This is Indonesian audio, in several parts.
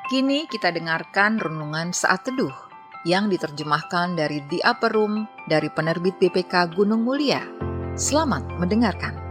Kini kita dengarkan renungan saat teduh yang diterjemahkan dari The Upper Room dari penerbit BPK Gunung Mulia. Selamat mendengarkan.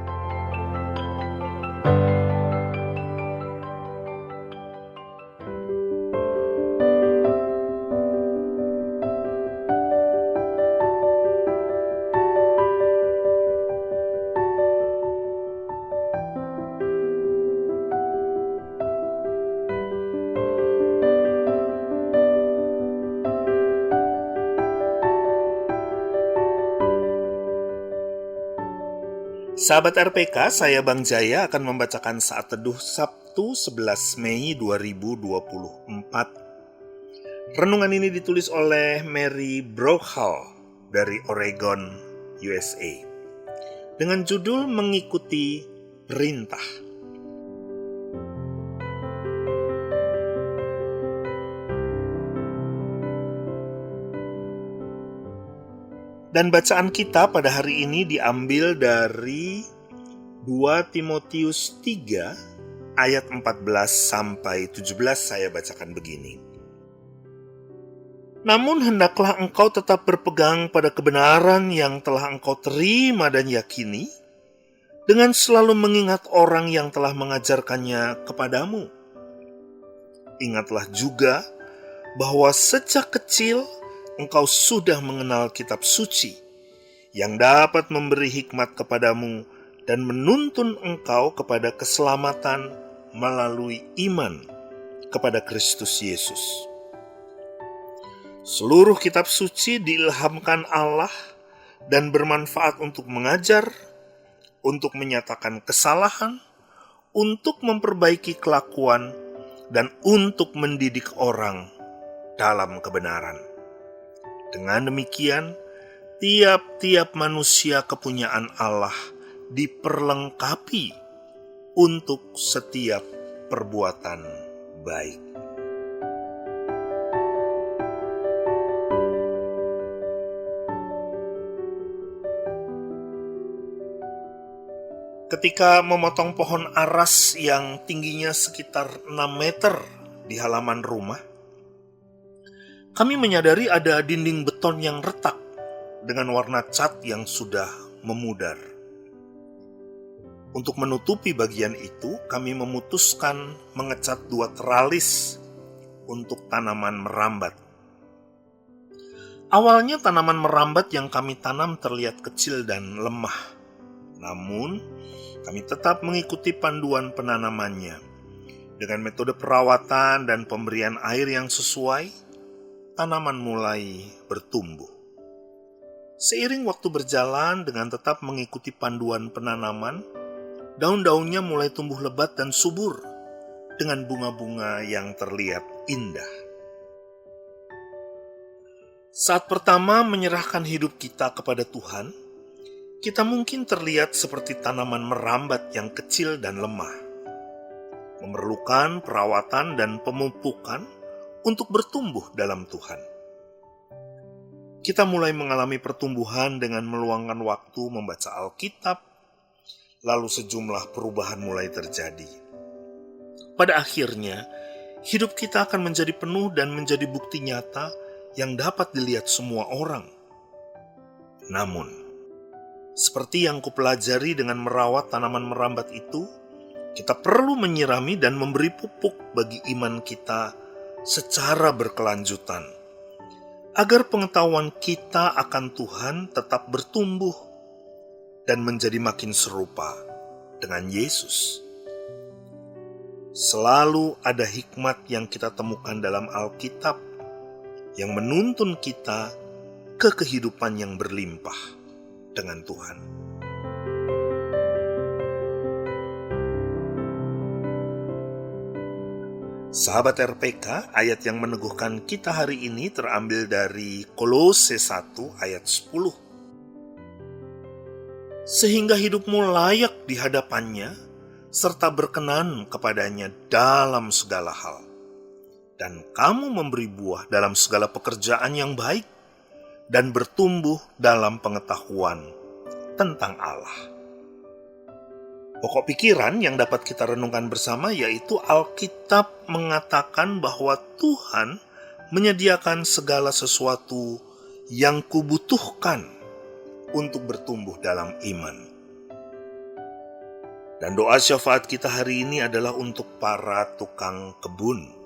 Sahabat RPK, saya Bang Jaya akan membacakan saat teduh Sabtu 11 Mei 2024. Renungan ini ditulis oleh Mary Brockhaw dari Oregon, USA. Dengan judul Mengikuti Perintah. Dan bacaan kita pada hari ini diambil dari 2 Timotius 3 ayat 14 sampai 17. Saya bacakan begini. Namun hendaklah engkau tetap berpegang pada kebenaran yang telah engkau terima dan yakini, dengan selalu mengingat orang yang telah mengajarkannya kepadamu. Ingatlah juga bahwa sejak kecil engkau sudah mengenal kitab suci yang dapat memberi hikmat kepadamu dan menuntun engkau kepada keselamatan melalui iman kepada Kristus Yesus. Seluruh kitab suci diilhamkan Allah dan bermanfaat untuk mengajar, untuk menyatakan kesalahan, untuk memperbaiki kelakuan, dan untuk mendidik orang dalam kebenaran. Dengan demikian, tiap-tiap manusia kepunyaan Allah diperlengkapi untuk setiap perbuatan baik. Ketika memotong pohon aras yang tingginya sekitar 6 meter di halaman rumah, kami menyadari ada dinding beton yang retak dengan warna cat yang sudah memudar. Untuk menutupi bagian itu, kami memutuskan mengecat 2 teralis untuk tanaman merambat. Awalnya tanaman merambat yang kami tanam terlihat kecil dan lemah. Namun, kami tetap mengikuti panduan penanamannya. Dengan metode perawatan dan pemberian air yang sesuai, tanaman mulai bertumbuh. Seiring waktu berjalan dengan tetap mengikuti panduan penanaman, daun-daunnya mulai tumbuh lebat dan subur dengan bunga-bunga yang terlihat indah. Saat pertama menyerahkan hidup kita kepada Tuhan, kita mungkin terlihat seperti tanaman merambat yang kecil dan lemah, memerlukan perawatan dan pemupukan untuk bertumbuh dalam Tuhan. Kita mulai mengalami pertumbuhan dengan meluangkan waktu membaca Alkitab, lalu sejumlah perubahan mulai terjadi. Pada akhirnya, hidup kita akan menjadi penuh dan menjadi bukti nyata yang dapat dilihat semua orang. Namun, seperti yang kupelajari dengan merawat tanaman merambat itu, kita perlu menyirami dan memberi pupuk bagi iman kita secara berkelanjutan, agar pengetahuan kita akan Tuhan tetap bertumbuh dan menjadi makin serupa dengan Yesus. Selalu ada hikmat yang kita temukan dalam Alkitab yang menuntun kita ke kehidupan yang berlimpah dengan Tuhan. Sahabat RPK, ayat yang meneguhkan kita hari ini terambil dari Kolose 1 ayat 10. Sehingga hidupmu layak di hadapannya, serta berkenan kepadanya dalam segala hal. Dan kamu memberi buah dalam segala pekerjaan yang baik, dan bertumbuh dalam pengetahuan tentang Allah. Pokok pikiran yang dapat kita renungkan bersama yaitu Alkitab mengatakan bahwa Tuhan menyediakan segala sesuatu yang kubutuhkan untuk bertumbuh dalam iman. Dan doa syafaat kita hari ini adalah untuk para tukang kebun.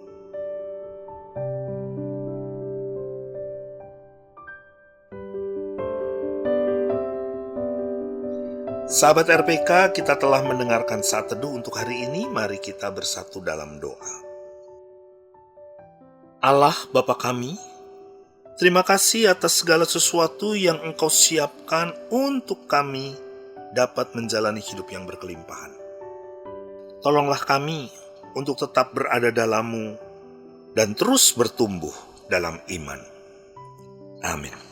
Sahabat RPK, kita telah mendengarkan saat teduh untuk hari ini. Mari kita bersatu dalam doa. Allah Bapa kami, terima kasih atas segala sesuatu yang Engkau siapkan untuk kami dapat menjalani hidup yang berkelimpahan. Tolonglah kami untuk tetap berada dalam-Mu dan terus bertumbuh dalam iman. Amin.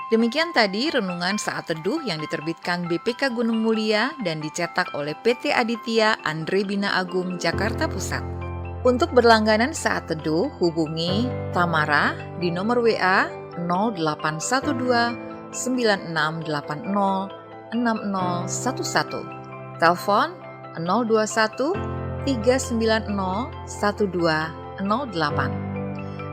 Demikian tadi renungan saat teduh yang diterbitkan BPK Gunung Mulia dan dicetak oleh PT Aditya Andre Bina Agung Jakarta Pusat. Untuk berlangganan saat teduh, hubungi Tamara di nomor WA 0812 9680 6011, telepon 021 390 1208.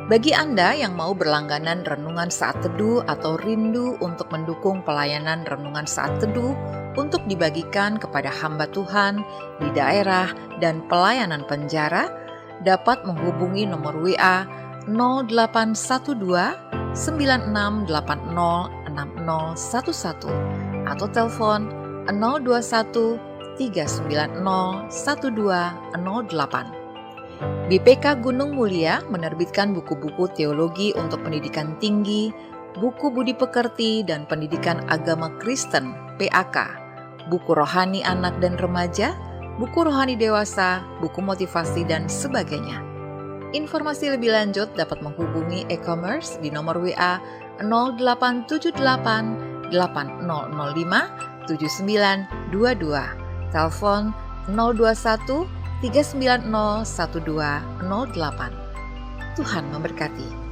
Bagi Anda yang mau berlangganan renungan saat teduh atau rindu untuk mendukung pelayanan renungan saat teduh untuk dibagikan kepada hamba Tuhan di daerah dan pelayanan penjara, dapat menghubungi nomor WA 0812 9680 6011 atau telepon 021 390 1208. BPK Gunung Mulia menerbitkan buku-buku teologi untuk pendidikan tinggi, buku budi pekerti dan pendidikan agama Kristen (PAK), buku rohani anak dan remaja, buku rohani dewasa, buku motivasi dan sebagainya. Informasi lebih lanjut dapat menghubungi e-commerce di nomor WA 0878 8005 7922, telepon 021 390 1208. Tuhan memberkati.